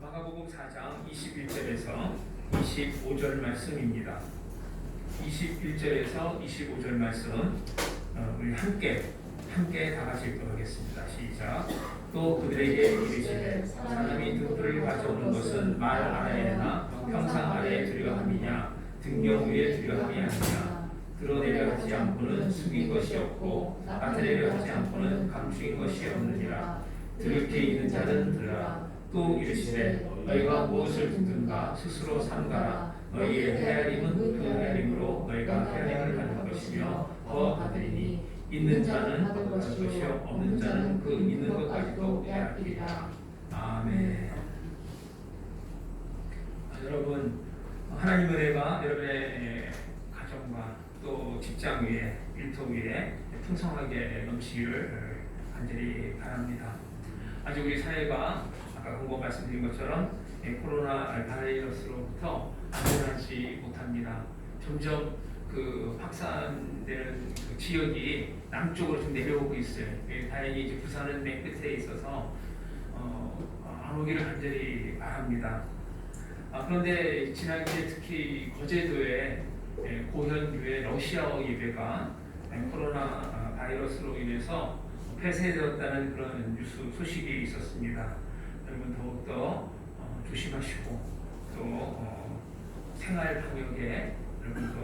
마가복음 4장 21절에서 25절 말씀입니다. 21절에서 25절 말씀 우리 함께 다 같이 읽도록하겠습니다. 시작. 또 그들에게 이르시되 사람이 등불을 가져오는 것은 말 아래에 나 평상 아래에 두려 함이냐 등경 위에 두려 함이 아니냐 드러내려 하지 않고는 숙인 것이 없고 나타내려 하지 않고는 감추인 것이 없느니라. 들을 게 있는 자는 들으라. 또 이르시되 너희가 무엇을 듣든가 스스로 삼가라. 너희의 헤아림은 그 헤아림으로 너희가 헤아림을 받는 것이며 더 받으리니 있는 자는 받을 것이요 없는 자는 그 있는 것까지도 빼앗기리라. 아멘. 여러분, 하나님 은혜가 여러분의 가정과 또 직장 위에 일터 위에 풍성하게 넘치기를 간절히 바랍니다. 아직 우리 사회가 아까 공고 말씀드린 것처럼 코로나 바이러스로부터 안전하지 못합니다. 점점 그 확산되는 그 지역이 남쪽으로 좀 내려오고 있어요. 다행히 이제 부산은 맨 끝에 있어서 안 오기를 간절히 바랍니다. 그런데 지난주에 특히 거제도에 고현교회 러시아어 예배가 코로나 바이러스로 인해서 폐쇄되었다는 그런 뉴스 소식이 있었습니다. 여러분 더욱더 조심하시고 또 생활 방역에 여러분도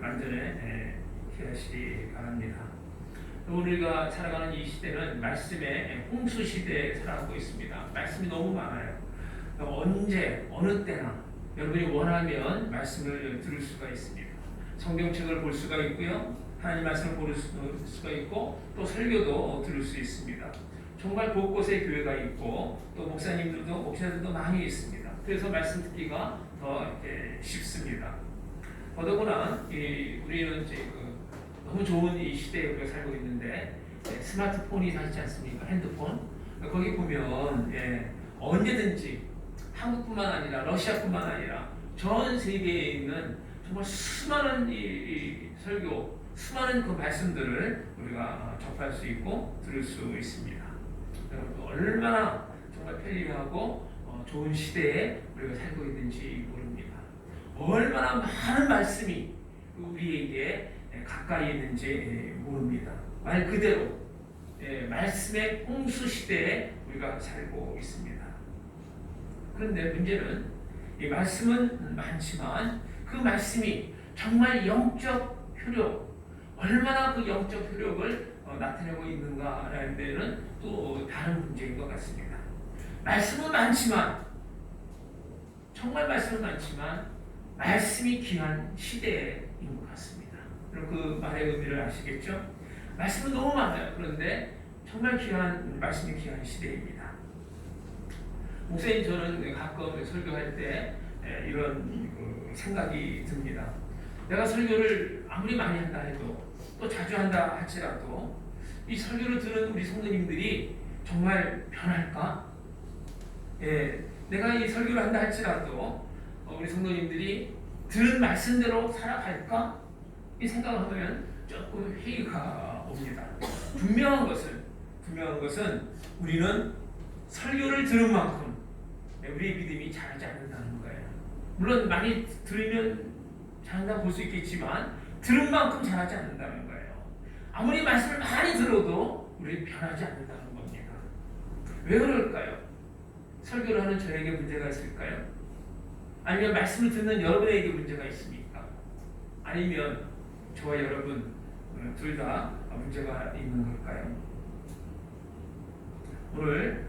안전에 기하시기 바랍니다. 우리가 살아가는 이 시대는 말씀의 홍수 시대에 살아가고 있습니다. 말씀이 너무 많아요. 언제 어느 때나 여러분이 원하면 말씀을 들을 수가 있습니다. 성경책을 볼 수가 있고요. 하나님 말씀을 볼 수가 있고 또 설교도 들을 수 있습니다. 정말 곳곳에 교회가 있고 또 목사님들도 많이 있습니다. 그래서 말씀 듣기가 더 이렇게 쉽습니다. 더더구나 우리는 이제 너무 좋은 이 시대에 우리가 살고 있는데 스마트폰이 다 있지 않습니까? 핸드폰. 거기 보면 언제든지 한국뿐만 아니라 러시아뿐만 아니라 전 세계에 있는 정말 수많은 이 설교, 수많은 그 말씀들을 우리가 접할 수 있고 들을 수 있습니다. 여러분 얼마나 정말 편리하고 좋은 시대에 우리가 살고 있는지 모릅니다. 얼마나 많은 말씀이 우리에게 가까이 있는지 모릅니다. 말 그대로 말씀의 홍수 시대에 우리가 살고 있습니다. 그런데 문제는 이 말씀은 많지만 그 말씀이 정말 영적 효력, 얼마나 그 영적 효력을 나타내고 있는가라는 데는 또 다른 문제인 것 같습니다. 말씀은 많지만 정말 말씀은 많지만 말씀이 귀한 시대인 것 같습니다. 그럼 그 말의 의미를 아시겠죠? 말씀은 너무 많아요. 그런데 정말 말씀이 귀한 시대입니다. 목사님 저는 가끔 설교할 때 이런 생각이 듭니다. 내가 설교를 아무리 많이 한다 해도 또 자주 한다 할지라도 이 설교를 들은 우리 성도님들이 정말 변할까? 내가 이 설교를 한다 할지라도 우리 성도님들이 들은 말씀대로 살아갈까? 이 생각을 하면 조금 회의가 옵니다. 분명한 것은 우리는 설교를 들은 만큼 우리의 믿음이 자라지 않는다는 거예요. 물론 많이 들으면 자란다고 볼 수 있겠지만 들은 만큼 자라지 않는다는 거예요. 아무리 말씀을 많이 들어도 우리는 변하지 않는다는 겁니다. 왜 그럴까요? 설교를 하는 저에게 문제가 있을까요? 아니면 말씀을 듣는 여러분에게 문제가 있습니까? 아니면 저와 여러분 둘 다 문제가 있는 걸까요? 오늘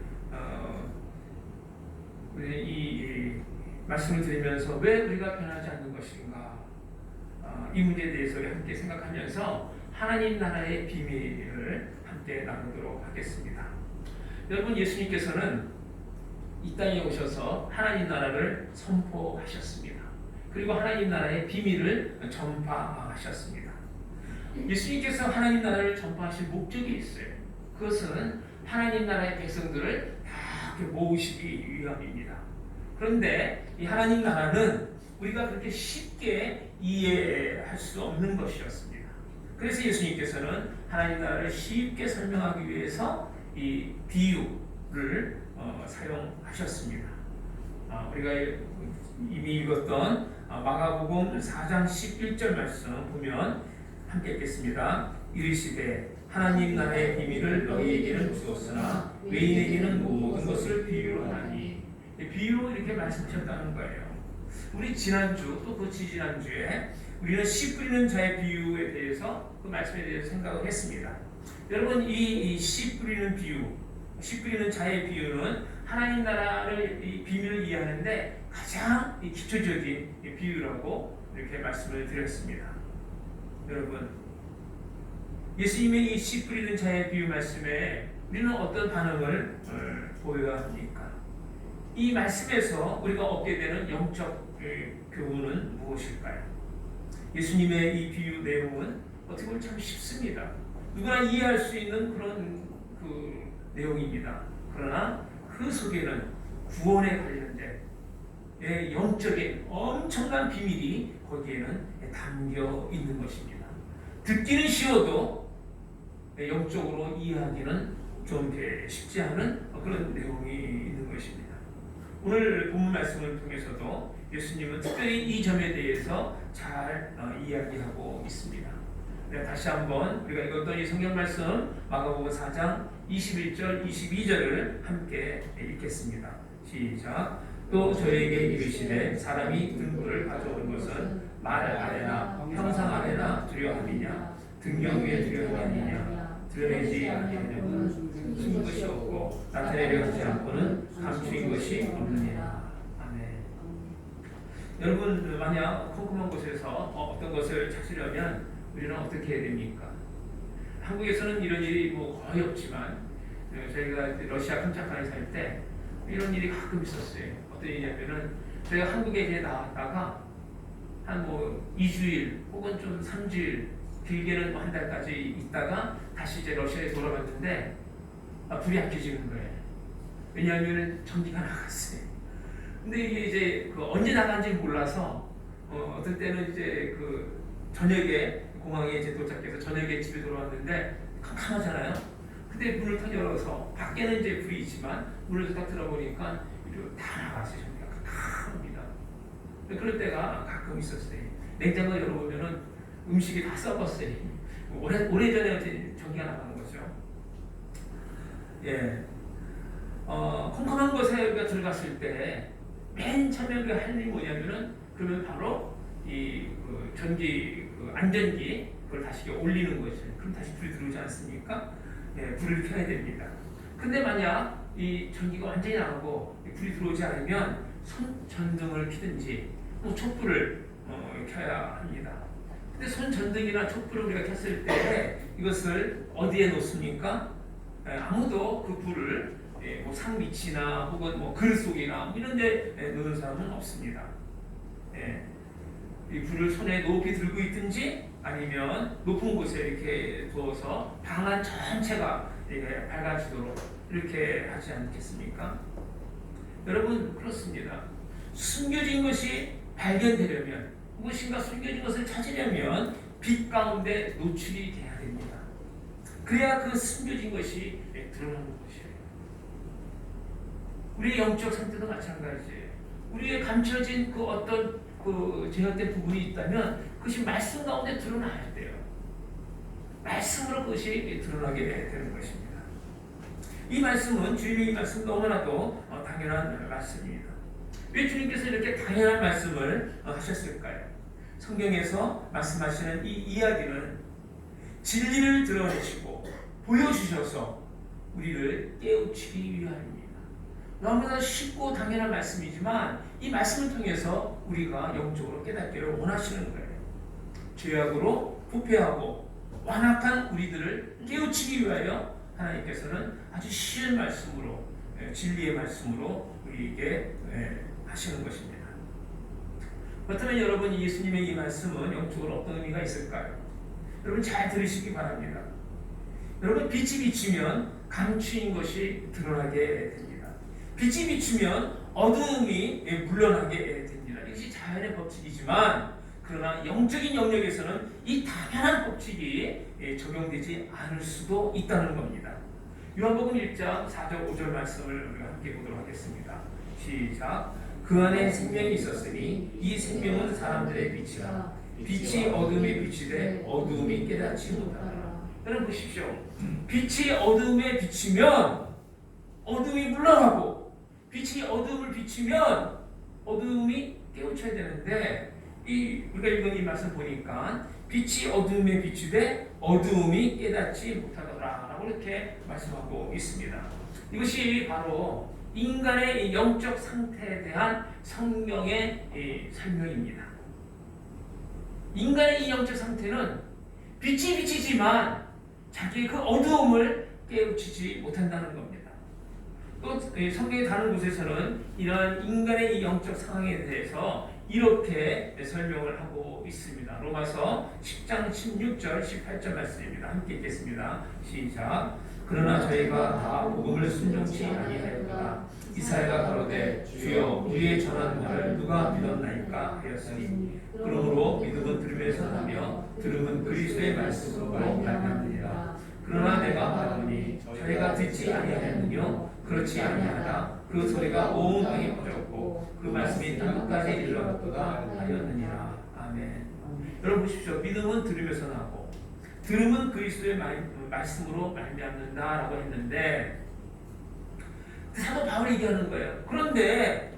우리 이 말씀을 들으면서 왜 우리가 변하지 않는 것인가 이 문제에 대해서 함께 생각하면서 하나님 나라의 비밀을 함께 나누도록 하겠습니다. 여러분 예수님께서는 이 땅에 오셔서 하나님 나라를 선포하셨습니다. 그리고 하나님 나라의 비밀을 전파하셨습니다. 예수님께서 하나님 나라를 전파하신 목적이 있어요. 그것은 하나님 나라의 백성들을 다 모으시기 위함입니다. 그런데 이 하나님 나라는 우리가 그렇게 쉽게 이해할 수 없는 것이었습니다. 그래서 예수님께서는 하나님 나라를 쉽게 설명하기 위해서 이 비유를 사용하셨습니다. 우리가 이미 읽었던 마가복음 4장 11절 말씀 보면 함께 읽겠습니다. 이르시되 하나님 나라의 비밀을 너희에게는 주었으나 외인에게는 모든 것을 비유로 하나니, 비유로 이렇게 말씀하셨다는 거예요. 우리 지난주 또 그 지지난주에 우리는 씨 뿌리는 자의 비유에 대해서 그 말씀에 대해서 생각을 했습니다. 여러분 이 씨 뿌리는 비유, 씨 뿌리는 자의 비유는 하나님 나라를 이 비밀을 이해하는데 가장 기초적인 비유라고 이렇게 말씀을 드렸습니다. 여러분 예수님의 이 씨 뿌리는 자의 비유 말씀에 우리는 어떤 반응을 보여야 합니까? 이 말씀에서 우리가 얻게 되는 영적 교훈은 무엇일까요? 예수님의 이 비유 내용은 어떻게 보면 참 쉽습니다. 누구나 이해할 수 있는 그런 그 내용입니다. 그러나 그 속에는 구원에 관련된 영적인 엄청난 비밀이 거기에는 담겨 있는 것입니다. 듣기는 쉬워도 영적으로 이해하기는 좀 쉽지 않은 그런 내용이 있는 것입니다. 오늘 본문 말씀을 통해서도 예수님은 특별히 이 점에 대해서 잘 이야기하고 있습니다. 네, 다시 한번 우리가 읽었던 이 성경 말씀 마가복음 4장 21절 22절을 함께 읽겠습니다. 시작. 또 저에게 이르시되 사람이 등불을 가져온 것은 말 아래나 형상 아래나 두려함이냐 등경 위에 두려함이냐 드러내지 아니하려면 숨은 것이 없고 나타내려 하지 않고는 감추인 것이 없느니라. 아멘. 여러분 만약 컴컴한 곳에서 어떤 것을 찾으려면 우리는 어떻게 해야 됩니까? 한국에서는 이런 일이 거의 없지만 저희가 러시아 컴차칸에 살 때 이런 일이 가끔 있었어요. 어떤 일이냐면은 저희가 한국에 이제 나왔다가 한 2주일 혹은 좀 3주일 길게는 한 달까지 있다가 다시 이제 러시아에 돌아갔는데 불이 안 켜지는 거예요. 왜냐하면 전기가 나갔어요. 근데 이게 이제 언제 나간지 몰라서 어떨 때는 이제 저녁에 공항에 이제 도착해서 저녁에 집에 돌아왔는데 캄캄하잖아요. 근데 문을 탁 열어서 밖에는 이제 불이 있지만 문을 딱 들어보니까 다 나갔어요. 전기가 캄캄합니다. 그럴 때가 가끔 있었어요. 냉장고 열어보면은 음식이 다 썩었어요. 오래전에 이제 전기가 나가는 거죠. 예. 컴컴한 곳에 우리가 들어갔을 때 맨 처음에 우리가 할 일이 뭐냐면은 그러면 바로 전기 안전기 그걸 다시 올리는 거죠. 그럼 다시 불이 들어오지 않습니까? 예, 불을 켜야 됩니다. 근데 만약 이 전기가 완전히 나가고 불이 들어오지 않으면 손전등을 켜든지 촛불을 켜야 합니다. 근데 손전등이나 촛불을 우리가 켰을 때 이것을 어디에 놓습니까? 아무도 그 불을 상 밑이나 혹은 그릇 속이나 이런 데 놓는 사람은 없습니다. 이 불을 손에 높이 들고 있든지 아니면 높은 곳에 이렇게 두어서 방 안 전체가 밝아지도록 이렇게 하지 않겠습니까? 여러분 그렇습니다. 숨겨진 것이 발견되려면 무엇인가 숨겨진 것을 찾으려면 빛 가운데 노출이 돼야 됩니다. 그래야 그 숨겨진 것이 드러나는 것이에요. 우리의 영적 상태도 마찬가지예요. 우리의 감춰진 어떤 제약된 부분이 있다면 그것이 말씀 가운데 드러나야 돼요. 말씀으로 그것이 드러나게 되는 것입니다. 이 말씀은 주님의 이 말씀 너무나도 당연한 말씀입니다. 왜 주님께서 이렇게 당연한 말씀을 하셨을까요? 성경에서 말씀하시는 이 이야기는 진리를 드러내시고 보여주셔서 우리를 깨우치기 위함입니다. 너무나 쉽고 당연한 말씀이지만 이 말씀을 통해서 우리가 영적으로 깨닫기를 원하시는 거예요. 죄악으로 부패하고 완악한 우리들을 깨우치기 위하여 하나님께서는 아주 쉬운 말씀으로 진리의 말씀으로 우리에게 하시는 것입니다. 그렇다면 여러분 예수님의 이 말씀은 영적으로 어떤 의미가 있을까요? 여러분 잘 들으시기 바랍니다. 여러분 빛이 비치면 감추인 것이 드러나게 됩니다. 빛이 비추면 어두움이 물러나게 됩니다. 이것이 자연의 법칙이지만 그러나 영적인 영역에서는 이 당연한 법칙이 적용되지 않을 수도 있다는 겁니다. 요한복음 1장 4절 5절 말씀을 우리가 함께 보도록 하겠습니다. 시작. 그 안에 생명이 있었으니 이 생명은 사람들의 빛이라. 빛이 어둠에 비치되 어둠이 깨닫지 못하더라. 여러분 보십시오. 빛이 어둠에 비치면 어둠이 물러가고, 빛이 어둠을 비치면 어둠이 깨우쳐야 되는데, 우리가 읽은 이 말씀 보니까 빛이 어둠에 비치되 어둠이 깨닫지 못하더라 라고 이렇게 말씀하고 있습니다. 이것이 바로 인간의 이 영적 상태에 대한 성경의 설명입니다. 인간의 이 영적 상태는 빛이 비치지만 자기의 그 어두움을 깨우치지 못한다는 겁니다. 또 성경의 다른 곳에서는 이러한 인간의 이 영적 상황에 대해서 이렇게 설명을 하고 있습니다. 로마서 10장 16절 18절 말씀입니다. 함께 읽겠습니다. 시작. 그러나 저희가 다 복음을 순종치 아니하였구나. 이사야가 가로되 주여 우리의 전한 말을 누가 믿었나이까 하였으니 그러므로 믿음은 들음에서 나며 들음은 그리스도의 말씀으로 말미암느니라. 그러나 내가 말하노니 저희가 듣지 아니하였느뇨 그렇지 아니하다. 그 소리가 온 땅에 퍼졌고 그 말씀이 땅끝까지 이르렀도다 하였느니라. 아멘. 여러분 보십시오. 믿음은 들으면서 나고 들음은 그리스도의 말씀으로 말미암는다라고 했는데, 사도 바울이 얘기하는 거예요. 그런데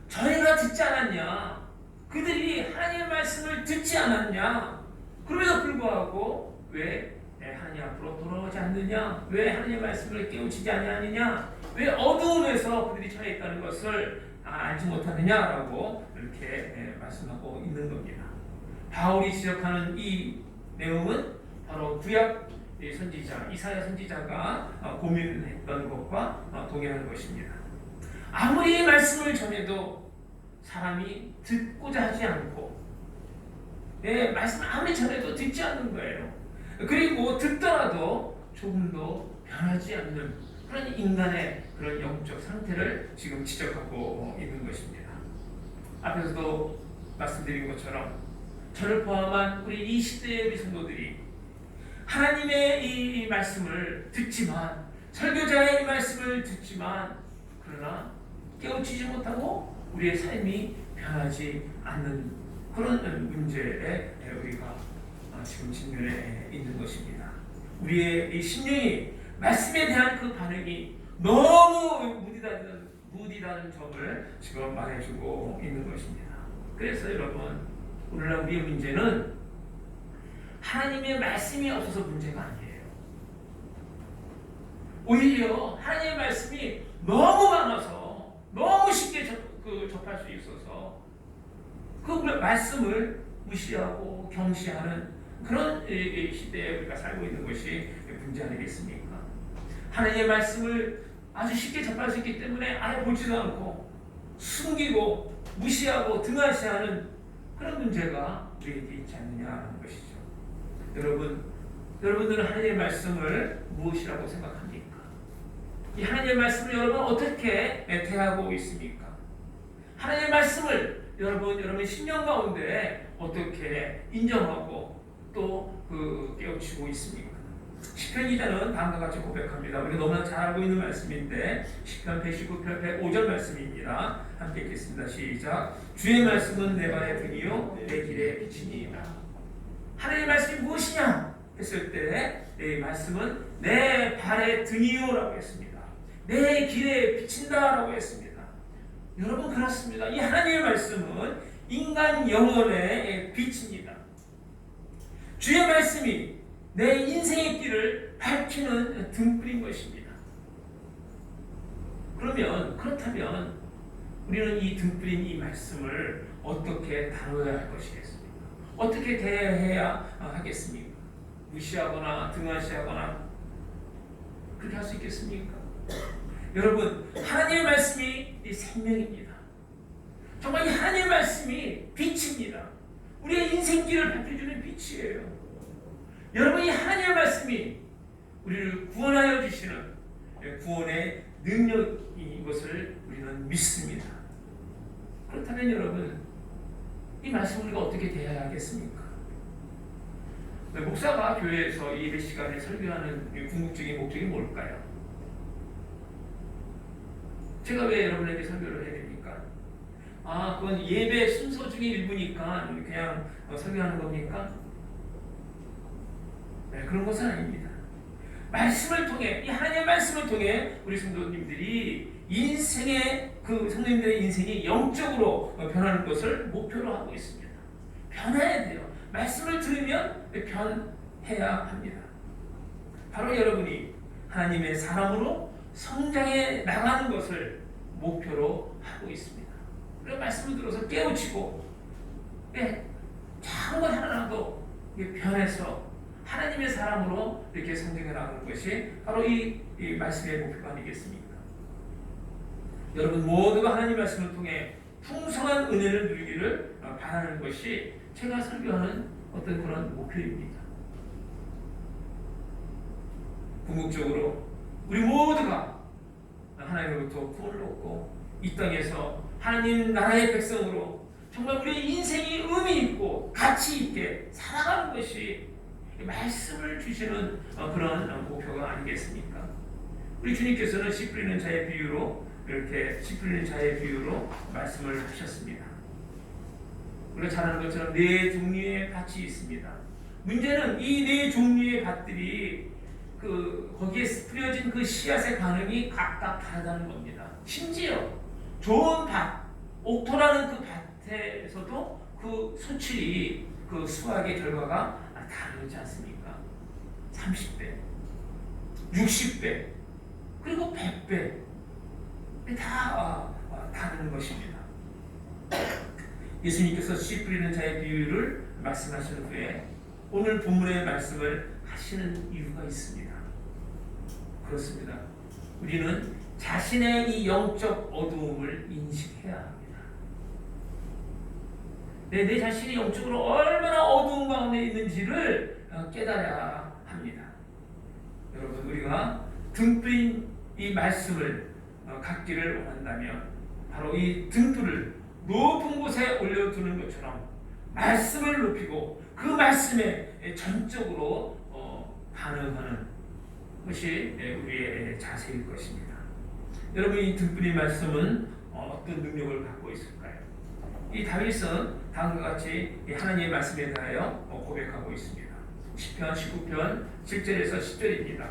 저희가 듣지 않았냐? 그들이 하나님의 말씀을 듣지 않았냐? 그럼에도 불구하고 왜 하나님 앞으로 돌아오지 않느냐? 왜 하나님의 말씀을 깨우치지 아니하느냐? 왜 어두움에서 그들이 처해 있다는 것을 알지 못하느냐라고 이렇게 말씀하고 있는 겁니다. 바울이 지적하는 이 내용은 바로 구약 선지자 이사야 선지자가 고민했던 것과 동일한 것입니다. 아무리 말씀을 전해도 사람이 듣고자 하지 않고, 말씀을 아무리 전해도 듣지 않는 거예요. 그리고 듣더라도 조금도 변하지 않는 그런 인간의 그런 영적 상태를 지금 지적하고 있는 것입니다. 앞에서도 말씀드린 것처럼 저를 포함한 우리 이 시대의 우리 성도들이 하나님의 이 말씀을 듣지만, 설교자의 이 말씀을 듣지만, 그러나 깨우치지 못하고 우리의 삶이 변하지 않는 그런 문제에 우리가 지금 직면해 있는 것입니다. 우리의 이 심령이 말씀에 대한 그 반응이 너무 무디다는 점을 지금 말해주고 있는 것입니다. 그래서 여러분, 오늘날 우리의 문제는 하나님의 말씀이 없어서 문제가 아니에요. 오히려 하나님의 말씀이 너무 많아서 너무 쉽게 접할 수 있어서 그 말씀을 무시하고 경시하는 그런 시대에 우리가 살고 있는 것이 문제 아니겠습니까? 하나님의 말씀을 아주 쉽게 접할 수 있기 때문에 아예 보지도 않고 숨기고 무시하고 등한시하는 그런 문제가 우리에게 있지 않느냐는 것이죠. 여러분들은 하나님의 말씀을 무엇이라고 생각합니까? 이 하나님의 말씀을 여러분 어떻게 대하고 있습니까? 하나님의 말씀을 여러분 신령 가운데 어떻게 인정하고 또 깨우치고 있습니까? 시편 기자는 다음과 같이 고백합니다. 우리가 너무나 잘 알고 있는 말씀인데 시편 119편 105절 말씀입니다. 함께 읽겠습니다. 시작. 주의 말씀은 내 발의 등이요 내 길의 빛이니이다. 하나님의 말씀이 무엇이냐 했을 때 이 말씀은 내 발의 등이요라고 했습니다. 내 길에 비친다라고 했습니다. 여러분 그렇습니다. 이 하나님의 말씀은 인간 영혼의 빛입니다. 주의 말씀이 내 인생의 길을 밝히는 등불인 것입니다. 그렇다면 우리는 이 등불인 이 말씀을 어떻게 다뤄야 할 것이겠습니까? 어떻게 대해야 하겠습니까? 무시하거나 등한시하거나 그렇게 할 수 있겠습니까? 여러분, 하나님의 말씀이 이 생명입니다. 정말 이 하나님의 말씀이 빛입니다. 우리의 인생길을 밝혀주는 빛이에요. 여러분, 이 하나님의 말씀이 우리를 구원하여 주시는 구원의 능력인 것을 우리는 믿습니다. 그렇다면 여러분, 이 말씀을 우리가 어떻게 대해야 하겠습니까? 목사가 교회에서 예배 시간에 설교하는 궁극적인 목적이 뭘까요? 제가 왜 여러분에게 설교를 해야 됩니까? 그건 예배 순서 중에 일부니까 그냥 설교하는 겁니까? 네, 그런 것은 아닙니다. 말씀을 통해, 이 하나님의 말씀을 통해 우리 성도님들이 성도님들의 인생이 영적으로 변하는 것을 목표로 하고 있습니다. 변해야 돼요. 말씀을 들으면 변해야 합니다. 바로 여러분이 하나님의 사람으로 성장해 나가는 것을 목표로 하고 있습니다. 그런 말씀을 들어서 깨우치고, 작은 것 하나라도 변해서 하나님의 사람으로 이렇게 성장해 나가는 것이 바로 이 말씀의 목표가 아니겠습니까? 여러분 모두가 하나님 말씀을 통해 풍성한 은혜를 누리기를 바라는 것이 제가 설교하는 어떤 그런 목표입니다. 궁극적으로 우리 모두가 하나님으로부터 구원을 얻고 이 땅에서 하나님 나라의 백성으로 정말 우리의 인생이 의미 있고 가치 있게 살아가는 것이 말씀을 주시는 그런 목표가 아니겠습니까? 우리 주님께서는 씨 뿌리는 자의 비유로 이렇게 씨 뿌리는 자의 비유로 말씀을 하셨습니다. 우리가 잘 아는 것처럼 네 종류의 밭이 있습니다. 문제는 이 네 종류의 밭들이 거기에 뿌려진 그 씨앗의 반응이 각각 다르다는 겁니다. 심지어 좋은 밭, 옥토라는 그 밭에서도 그 수출이 그 수확의 결과가 다르지 않습니까? 30배, 60배, 그리고 100배 다 다른 것입니다. 예수님께서 씨 뿌리는 자의 비유를 말씀하신 후에 오늘 본문의 말씀을 하시는 이유가 있습니다. 그렇습니다. 우리는 자신의 이 영적 어두움을 인식해야 합니다. 내 자신이 영적으로 얼마나 어두운 가운데 있는지를 깨달아야 합니다. 여러분 우리가 등불인 이 말씀을 갖기를 원한다면 바로 이 등불을 높은 곳에 올려두는 것처럼 말씀을 높이고 그 말씀에 전적으로 반응하는 것이 우리의 자세일 것입니다. 여러분 이 등불인 말씀은 어떤 능력을 갖고 있을까요? 이 다윗은 다음과 같이 하나님의 말씀에 대하여 고백하고 있습니다. 시편 19편 7절에서 10절입니다.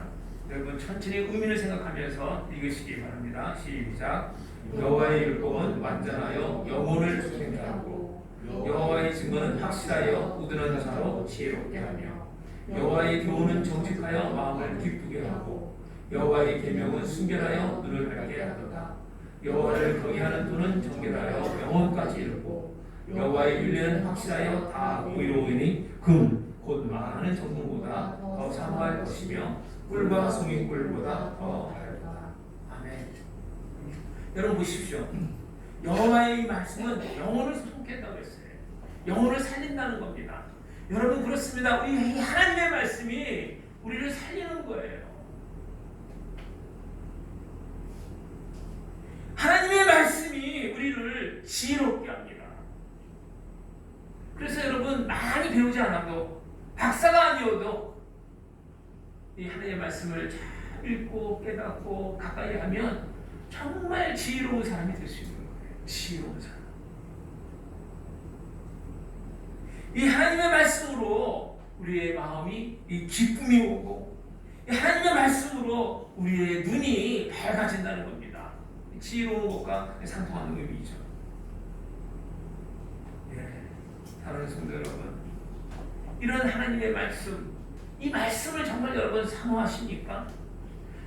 여러분 천천히 의미를 생각하면서 읽으시기 바랍니다. 시작. 여호와의 율법은 완전하여 영혼을 솟게 하고 여호와의 증거는 확실하여 우둔한 자로 지혜롭게 하며 여호와의 교훈은 정직하여 마음을 기쁘게 하고 여호와의 계명은 순결하여 눈을 밝게 하도다. 여호와를 경외하는 도는 정결하여 영혼까지 이르고 여호와의 윤례는 확실하여 다 의로우니 금 곧 많은 정금보다 더 사모할 것이며 꿀과 송이꿀보다 더 달다. 아멘. 여러분 보십시오. 여호와의 말씀은 영혼을 솟겠다고 했어요. 영혼을 살린다는 겁니다. 여러분 그렇습니다. 우리 하나님의 말씀이 우리를 살리는 거예요. 하나님의 말씀이 우리를 지혜롭게 합니다. 그래서 여러분 많이 배우지 않아도 박사가 아니어도 이 하나님의 말씀을 잘 읽고 깨닫고 가까이 하면 정말 지혜로운 사람이 될 수 있는 거예요. 지혜로운 사람. 이 하나님의 말씀으로 우리의 마음이 이 기쁨이 오고 이 하나님의 말씀으로 우리의 눈이 밝아진다는 겁니다. 지혜로운 것과 상통하는 의미죠. 사랑하는 성도 여러분, 이런 하나님의 말씀, 이 말씀을 정말 여러분 사모하십니까?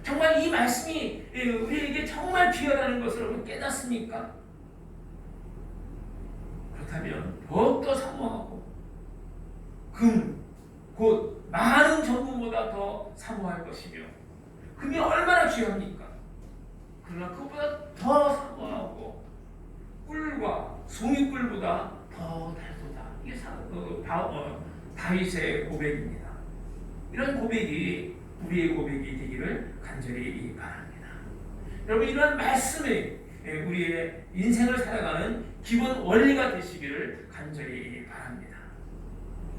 정말 이 말씀이 우리에게 정말 귀하다는 것을 여러분 깨닫습니까? 그렇다면 더욱더 사모하고 금, 곧 많은 정금보다 더 사모할 것이며 금이 얼마나 귀합니까? 그러나 그보다 더 사모하고 꿀과 송이꿀보다 더 달도다. 이게 다윗의 고백입니다. 이런 고백이 우리의 고백이 되기를 간절히 바랍니다. 여러분 이러한 말씀이 우리의 인생을 살아가는 기본 원리가 되시기를 간절히 바랍니다.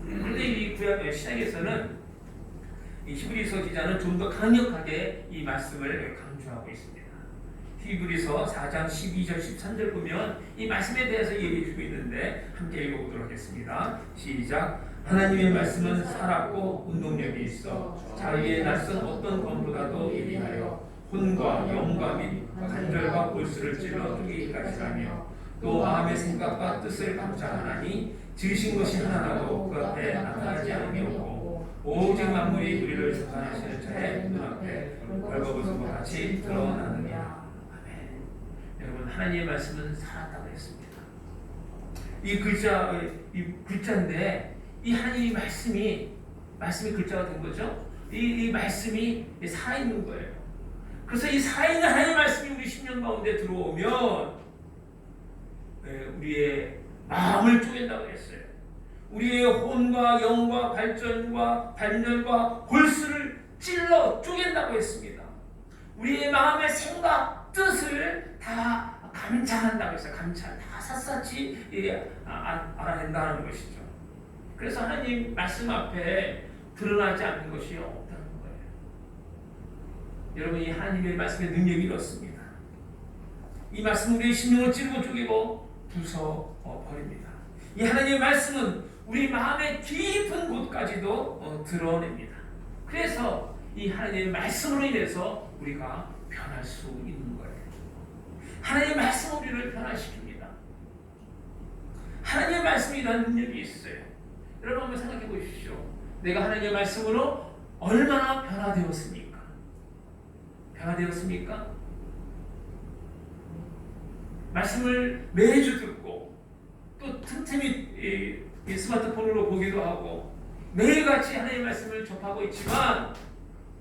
그런데 이 구약 신약에서는 이 히브리서 기자는 좀 더 강력하게 이 말씀을 강조하고 있습니다. 히브리서 4장 12절 13절 보면 이 말씀에 대해서 얘기해 주고 있는데 함께 읽어보도록 하겠습니다. 시작. 하나님의 말씀은 살았고 운동력이 있어 자기의 낯선 어떤 검보다도 예리하여 혼과 영과 및 관절과 골수를 찔러 쪼개기까지 하며 또 마음의 생각과 뜻을 감찰하나니 지으신 것이 하나라도 그 앞에 나타나지 않음이 없고 오직 만물이 우리를 재판하시는 자의 눈앞에 벌거벗은 것 같이 드러나느니라. 아멘. 여러분, 하나님의 말씀은 살았다고 했습니다. 이 글자인데 이 하나님의 말씀이 글자가 된 거죠. 이 말씀이 살아있는 거예요. 그래서 이 살아있는 하나님의 말씀이 우리 심령 가운데 들어오면 우리의 마음을 쪼갠다고 했어요. 우리의 혼과 영과 발전과 발열과 골수를 찔러 쪼갠다고 했습니다. 우리의 마음의 생각, 뜻을 다 감찰한다고 했어요. 감찰, 다 샅샅이 알아낸다는 것이죠. 그래서 하나님 말씀 앞에 드러나지 않는 것이 없다는 거예요. 여러분, 이 하나님의 말씀의 능력이 이렇습니다. 이 말씀은 우리의 심령을 찌르고 쪼개고 부숴버립니다. 이 하나님의 말씀은 우리 마음의 깊은 곳까지도 드러냅니다. 그래서 이 하나님의 말씀으로 인해서 우리가 변할 수 있는 거예요. 하나님의 말씀은 우리를 변화시킵니다. 하나님의 말씀이 이런 능력이 있어요. 여러분 한번 생각해 보십시오. 내가 하나님의 말씀으로 얼마나 변화되었습니까? 변화되었습니까? 말씀을 매주 듣고 또 틈틈이 스마트폰으로 보기도 하고 매일같이 하나님의 말씀을 접하고 있지만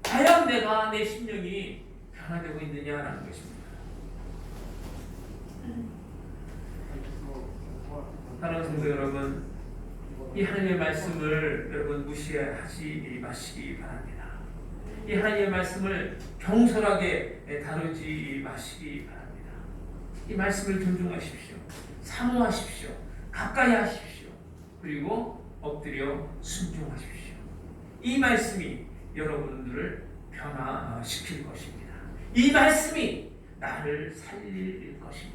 과연 내가 내 심령이 변화되고 있느냐라는 것입니다. 사랑하는 성도 여러분, 이 하나님의 말씀을 여러분 무시하지 마시기 바랍니다. 이 하나님의 말씀을 경솔하게 다루지 마시기 바랍니다. 이 말씀을 존중하십시오. 사모하십시오. 가까이 하십시오. 그리고 엎드려 순종하십시오. 이 말씀이 여러분들을 변화시킬 것입니다. 이 말씀이 나를 살릴 것입니다.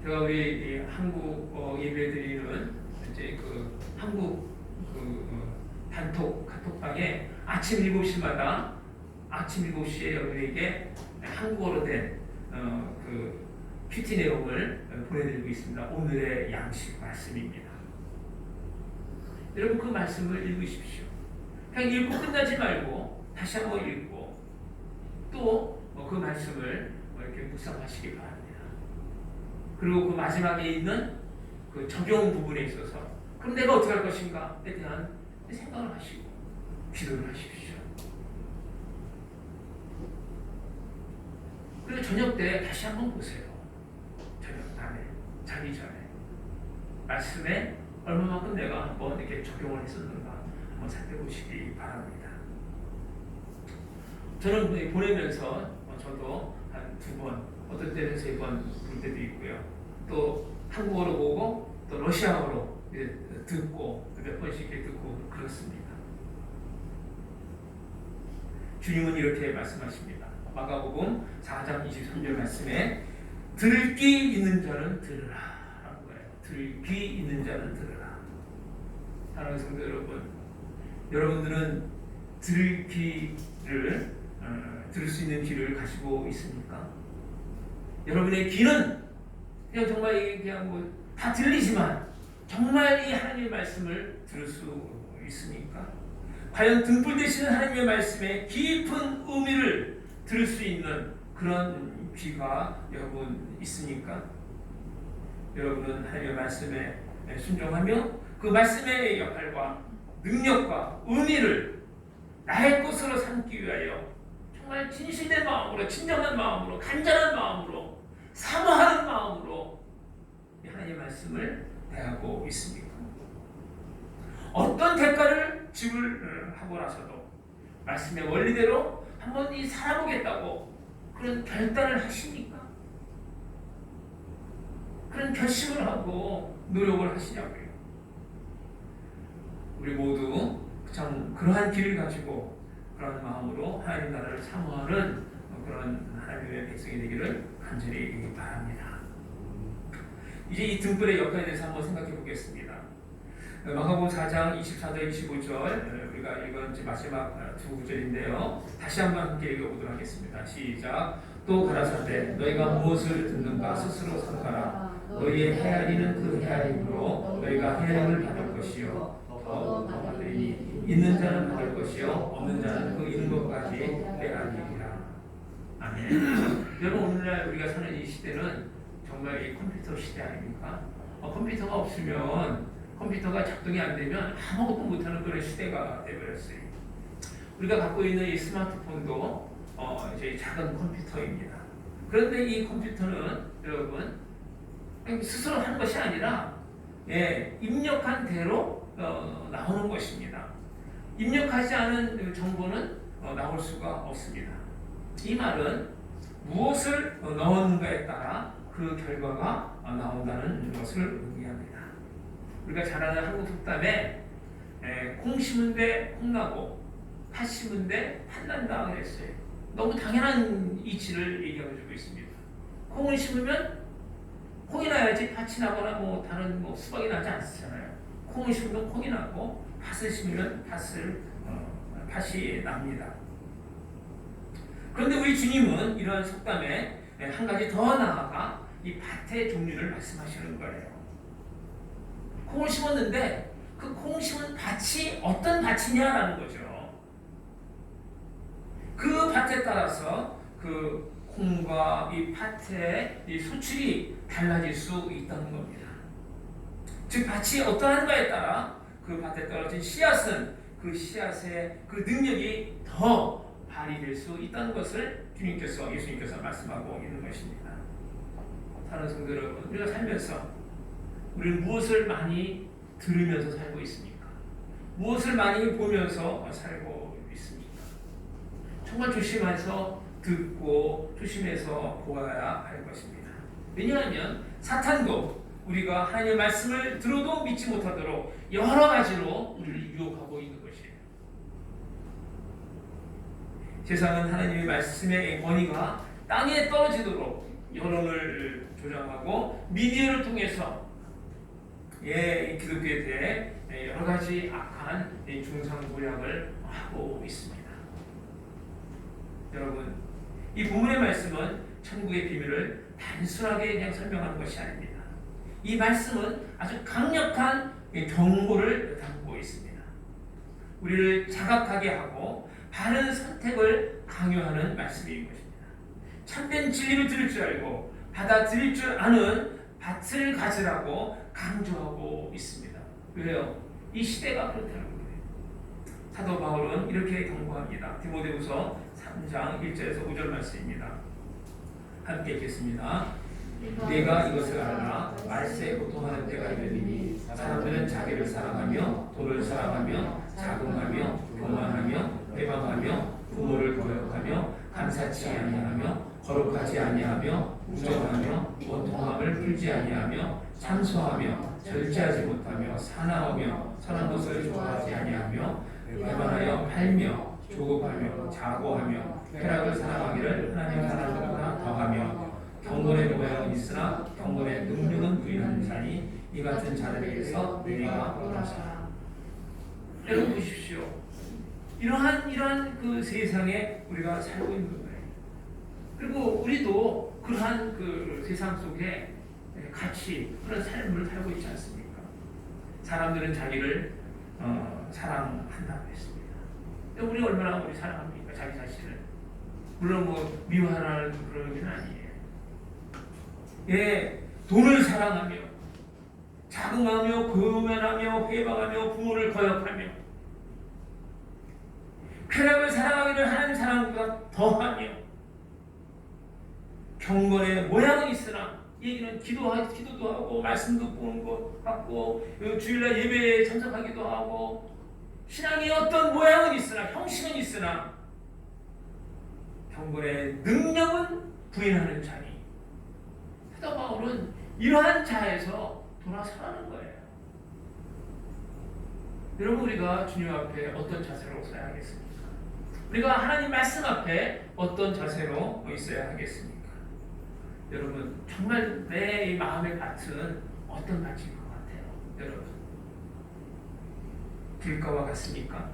제가 우리 한국 예배드리는 이제 그 한국 단톡 카톡방에 아침 7시마다 아침 7시에 여러분에게 한국어로 된 그 큐티 내용을 보내드리고 있습니다. 오늘의 양식 말씀입니다. 여러분 그 말씀을 읽으십시오. 그냥 읽고 끝나지 말고 다시 한번 읽고 또 그 말씀을 이렇게 묵상하시기 바랍니다. 그리고 그 마지막에 있는 그 적용 부분에 있어서 그럼 내가 어떻게 할 것인가에 대한 생각을 하시고 기도를 하십시오. 그리고 저녁 때 다시 한번 보세요. 저녁 밤에 자기 전에 말씀에 얼마만큼 내가 한번 이렇게 적용을 했었는가 한번 살펴보시기 바랍니다. 저는 보내면서 저도 한 2번, 어떤 때는 3번 볼 때도 있고요. 또 한국어로 보고 또 러시아어로 듣고 몇 번씩 듣고 그렇습니다. 주님은 이렇게 말씀하십니다. 마가복음 4장 23절 말씀에 들을 귀 있는 자는 들으라 라는 거예요. 들을 귀 있는 자는 들으라. 사랑하는 성도 여러분, 여러분들은 들을 귀를 들을 수 있는 귀를 가지고 있습니까? 여러분의 귀는 그냥 정말 그냥 뭐 다 들리지만 정말 이 하나님의 말씀을 들을 수 있습니까? 과연 등불 되시는 하나님의 말씀의 깊은 의미를 들을 수 있는 그런 귀가 여러분 있습니까? 여러분은 하나님의 말씀에 순종하며 그 말씀의 역할과 능력과 의미를 나의 것으로 삼기 위하여 정말 진실된 마음으로, 진정한 마음으로, 간절한 마음으로, 사모하는 마음으로 하나님의 말씀을 대하고 있습니다. 어떤 대가를 지불하고 나서도 말씀의 원리대로 한번 살아보겠다고 그런 결단을 하십니까? 그런 결심을 하고 노력을 하시냐고요. 우리 모두 참 그러한 길을 가지고 그런 마음으로 하나님 나라를 사모하는 그런 하나님의 백성이 되기를 간절히 바랍니다. 이제 이 등불의 역할에 대해서 한번 생각해 보겠습니다. 마가복음 4장 24절 25절 우리가 이건 이제 마지막 두 구절인데요. 다시 한번 함께 읽어보도록 하겠습니다. 시작. 또 가라사대 너희가 무엇을 듣는가 스스로 삼가라. 너희의 헤아리는 그 헤아림으로 너희가 헤아림을 받을 것이요 더 받으리니 있는 자는 받을 것이요 없는 자는 그 있는 것까지 빼앗기리라. 아멘. 여러분 오늘날 우리가 사는 이 시대는 정말 이 컴퓨터 시대 아닙니까? 컴퓨터가 없으면 컴퓨터가 작동이 안 되면 아무것도 못하는 그런 시대가 되어버렸어요. 우리가 갖고 있는 이 스마트폰도 이제 작은 컴퓨터입니다. 그런데 이 컴퓨터는 여러분 스스로 하는 것이 아니라 입력한 대로 나오는 것입니다. 입력하지 않은 정보는 나올 수가 없습니다. 이 말은 무엇을 넣었는가에 따라 그 결과가 나온다는 것을 의미합니다. 우리가 잘 아는 한국 속담에 콩 심은 데 콩나고 팥 심은 데 팥난다 그랬어요. 너무 당연한 이치를 얘기해주고 있습니다. 콩을 심으면 콩이 나야지 팥이 나거나 뭐 다른 뭐 수박이 나지 않잖아요. 콩을 심으면 콩이 나고 팥을 심으면 팥이 납니다. 그런데 우리 주님은 이러한 속담에 한 가지 더 나아가 이 밭의 종류를 말씀하시는 거예요. 콩을 심었는데 그 콩 심은 밭이 어떤 밭이냐라는 거죠. 그 밭에 따라서 그 콩과 이 밭의 이 소출이 달라질 수 있다는 겁니다. 즉 밭이 어떠한가에 따라 그 밭에 떨어진 씨앗은 그 씨앗의 그 능력이 더 발휘될 수 있다는 것을 예수님께서 말씀하고 있는 것입니다. 사랑하는 성도 여러분, 우리가 살면서 우리는 무엇을 많이 들으면서 살고 있습니까? 무엇을 많이 보면서 살고 있습니까? 정말 조심해서 듣고 조심해서 보아야 할 것입니다. 왜냐하면 사탄도 우리가 하나님의 말씀을 들어도 믿지 못하도록 여러 가지로 우리를 유혹하고 있는 것이에요. 세상은 하나님의 말씀의 권위가 땅에 떨어지도록 여론을 조장하고 미디어를 통해서 기독교에 대해 여러 가지 악한 중상모략을 하고 있습니다. 여러분, 이 본문의 말씀은 천국의 비밀을 단순하게 그냥 설명하는 것이 아닙니다. 이 말씀은 아주 강력한 경고를 담고 있습니다. 우리를 자각하게 하고 바른 선택을 강요하는 말씀인 것입니다. 참된 진리를 들을 줄 알고 받아들일 줄 아는 밭을 가지라고 강조하고 있습니다. 왜요? 이 시대가 그렇다는 거예요. 사도 바울은 이렇게 경고합니다. 디모데후서 3장 1절에서 5절 말씀입니다. 함께 읽겠습니다. 내가 이것을 알아 말세에 고통하는 때가 이르리니 사람들은 자기를 사랑하며 돈을 사랑하며 자궁하며 교만하며 회방하며 부모를 거역하며 감사치 아니하며 거룩하지 아니하며 무정하며 원통함을 풀지 아니하며 참소하며 절제하지 못하며 사나우며 선한 것을 좋아하지 아니하며 배반하여 팔며 조급하며 자고하며 쾌락을 사랑하기를 하나님 사랑보다 더하며 경건의 모양은 있으나 경건의 능력은 부인하는 자니 이 같은 자들에게서 은혜가 없으라. 여러분 보십시오. 이러한 그 세상에 우리가 살고 있는 거예요. 그리고 우리도 그러한 그 세상 속에 같이 그런 삶을 살고 있지 않습니까? 사람들은 자기를 사랑한다고 했습니다. 우리 얼마나 우리 사랑합니까? 자기 자신을. 물론 뭐 미워하라는 그런 게 아니에요. 돈을 사랑하며 자긍하며 교만하며 회방하며 부모를 거역하며 쾌락을 사랑하기를 하나님 사랑보다 더하며 경건의 모양은 있으나 얘기는 기도도 하고 말씀도 보는 것 같고 주일날 예배에 참석하기도 하고 신앙의 어떤 모양은 있으나 형식은 있으나 경건의 능력은 부인하는 자니 사도 바울은 이러한 자에서 돌아서라는 거예요. 여러분 우리가 주님 앞에 어떤 자세로 서야 하겠습니까? 우리가 하나님 말씀 앞에 어떤 자세로 있어야 하겠습니까? 여러분, 정말 내 마음의 밭은 어떤 밭인 것 같아요? 여러분, 길가와 같습니까?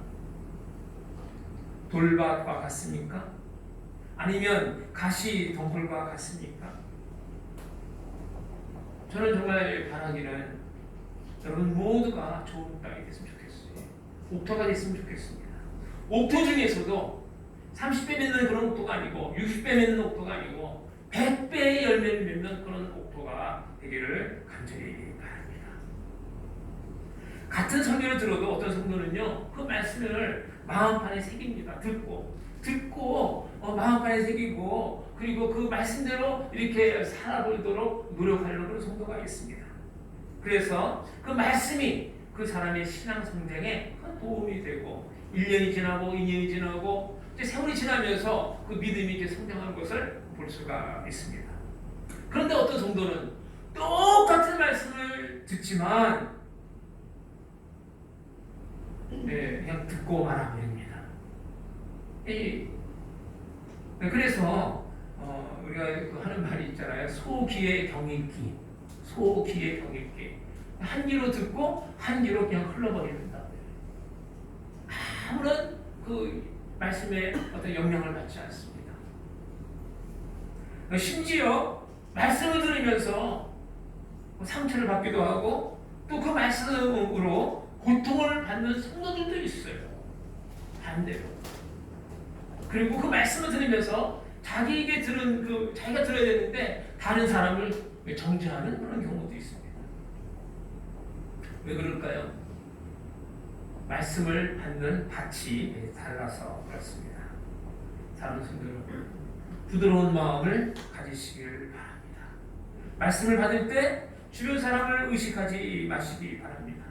돌밭과 같습니까? 아니면 가시 덩굴과 같습니까? 저는 정말 바라기는 여러분 모두가 좋은 땅이 됐으면 좋겠어요. 옥토가 됐으면 좋겠습니다. 옥토 중에서도 30배 맺는 그런 옥토가 아니고 60배 맺는 옥토가 아니고 100배의 열매를 맺는 그런 옥토가 되기를 간절히 바랍니다. 같은 설교를 들어도 어떤 성도는요, 그 말씀을 마음판에 새깁니다. 듣고 마음판에 새기고, 그리고 그 말씀대로 이렇게 살아보도록 노력하려는 그런 성도가 있습니다. 그래서 그 말씀이 그 사람의 신앙 성장에 큰 도움이 되고, 1년이 지나고 2년이 지나고 이제 세월이 지나면서 그 믿음이 이렇게 성장하는 것을 볼 수가 있습니다. 그런데 어떤 성도는 똑같은 말씀을 듣지만 그냥 듣고 말아버립니다. 그래서 우리가 하는 말이 있잖아요. 소귀의 경읽기. 소귀의 경읽기. 한 귀로 듣고 한 귀로 그냥 흘러버린다. 아무런 그 말씀에 어떤 영향을 받지 않습니다. 심지어 말씀을 들으면서 상처를 받기도 하고 또 그 말씀으로 고통을 받는 성도들도 있어요. 반대로. 그리고 그 말씀을 들으면서 자기에게 자기가 들어야 되는데 다른 사람을 정죄하는 그런 경우도 있습니다. 왜 그럴까요? 말씀을 받는 밭이 달라서 그렇습니다. 사랑하는 성도 여러분, 부드러운 마음을 가지시길 바랍니다. 말씀을 받을 때 주변 사람을 의식하지 마시기 바랍니다.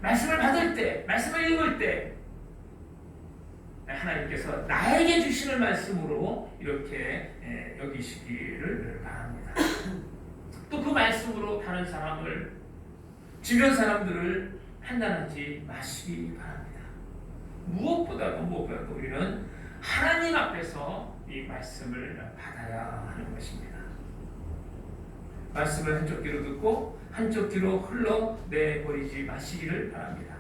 말씀을 받을 때, 말씀을 읽을 때 하나님께서 나에게 주시는 말씀으로 이렇게 여기시기를 바랍니다. 또 그 말씀으로 다른 사람을, 주변 사람들을 판단하지 마시기 바랍니다. 무엇보다도 우리는 하나님 앞에서 이 말씀을 받아야 하는 것입니다. 말씀을 한쪽 귀로 듣고 한쪽 귀로 흘러내버리지 마시기를 바랍니다.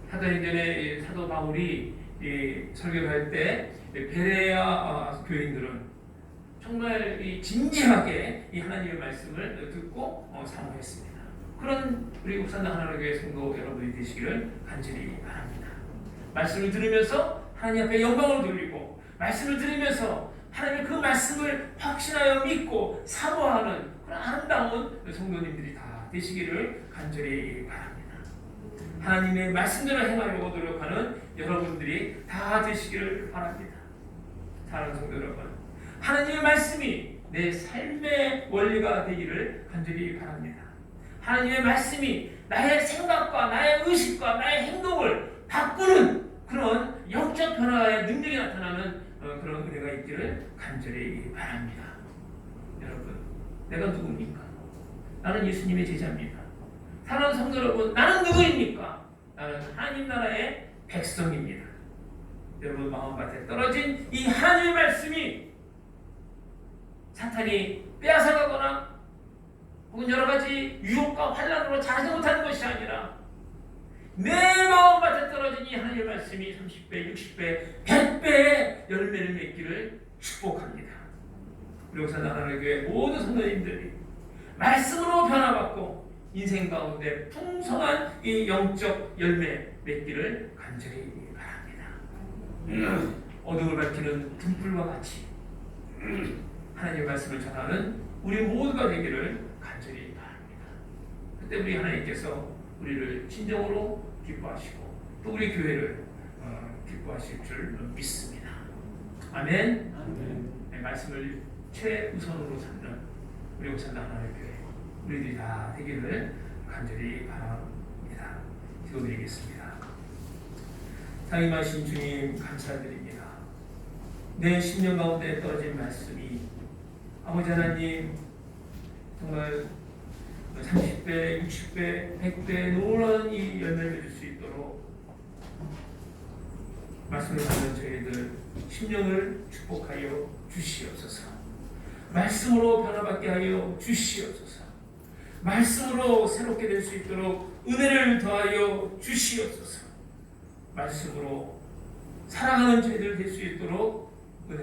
사도행전에 사도 바울이 설교할 때 베레아 교인들은 정말 진지하게 이 하나님의 말씀을 듣고 사모했습니다. 그런 우리 옥산당 하나님교회 성도 여러분이 되시기를 간절히 바랍니다. 말씀을 들으면서 하나님 앞에 영광을 돌리고, 말씀을 들으면서 하나님의 그 말씀을 확신하여 믿고 사모하는 그런 아름다운 성도님들이 다 되시기를 간절히 바랍니다. 하나님의 말씀대로 행하려고 노력하는 여러분들이 다 되시기를 바랍니다. 사랑하는 성도 여러분, 하나님의 말씀이 내 삶의 원리가 되기를 간절히 바랍니다. 하나님의 말씀이 나의 생각과 나의 의식과 나의 행동을 바꾸는 그런 영적 변화의 능력이 나타나는 그런 은혜가 있기를 간절히 바랍니다. 여러분, 내가 누굽니까? 나는 예수님의 제자입니다. 사랑하는 성도 여러분, 나는 누구입니까? 나는 하나님 나라의 백성입니다. 여러분 마음밭에 떨어진 이 하나님의 말씀이 사탄이 빼앗아가거나 혹은 여러 가지 유혹과 환난으로 자라지 못하는 것이 아니라 내 마음밭에 떨어진 이 하나님의 말씀이 30배, 60배, 100배의 열매를 맺기를 축복합니다. 우리 옥산 하나님의 교회 모든 성도님들이 말씀으로 변화받고 인생 가운데 풍성한 이 영적 열매 맺기를 간절히 바랍니다. 어둠을 밝히는 등불과 같이 하나님의 말씀을 전하는 우리 모두가 되기를 간절히 바랍니다. 그때 우리 하나님께서 우리를 진정으로 기뻐하시고 또 우리 교회를 기뻐하실 줄 믿습니다. 아멘. 네, 말씀을 최우선으로 삼는 우리 옥산당 하나님의 교회 우리들이 다 되기를 간절히 바랍니다. 기도드리겠습니다. 상임하신 주님 감사드립니다. 내 심령 가운데 떨어진 말씀이 아버지 하나님 정말 30배, 60배, 100배 놀라운 이 열매를 맺을 수 있도록 말씀을 받는 저희들 심령을 축복하여 주시옵소서. 말씀으로 변화받게 하여 주시옵소서. 말씀으로 새롭게 될 수 있도록 은혜를 더하여 주시옵소서. 말씀으로 사랑하는 저희들 될 수 있도록 은혜를